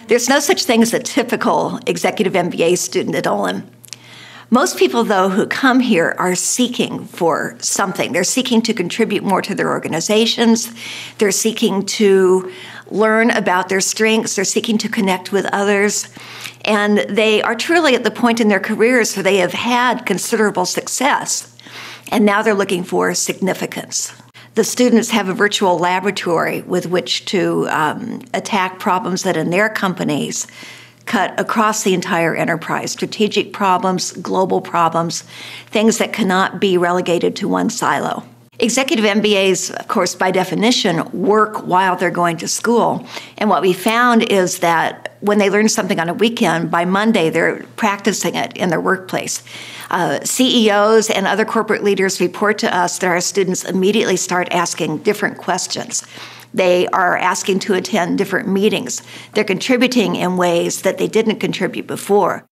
There's no such thing as a typical executive MBA student at Olin. Most people, though, who come here are seeking for something. They're seeking to contribute more to their organizations. They're seeking to learn about their strengths. They're seeking to connect with others. And they are truly at the point in their careers where they have had considerable success, and now they're looking for significance. The students have a virtual laboratory with which to attack problems that in their companies cut across the entire enterprise, strategic problems, global problems, things that cannot be relegated to one silo. Executive MBAs, of course, by definition, work while they're going to school. And what we found is that when they learn something on a weekend, by Monday, they're practicing it in their workplace. CEOs and other corporate leaders report to us that our students immediately start asking different questions. They are asking to attend different meetings. They're contributing in ways that they didn't contribute before.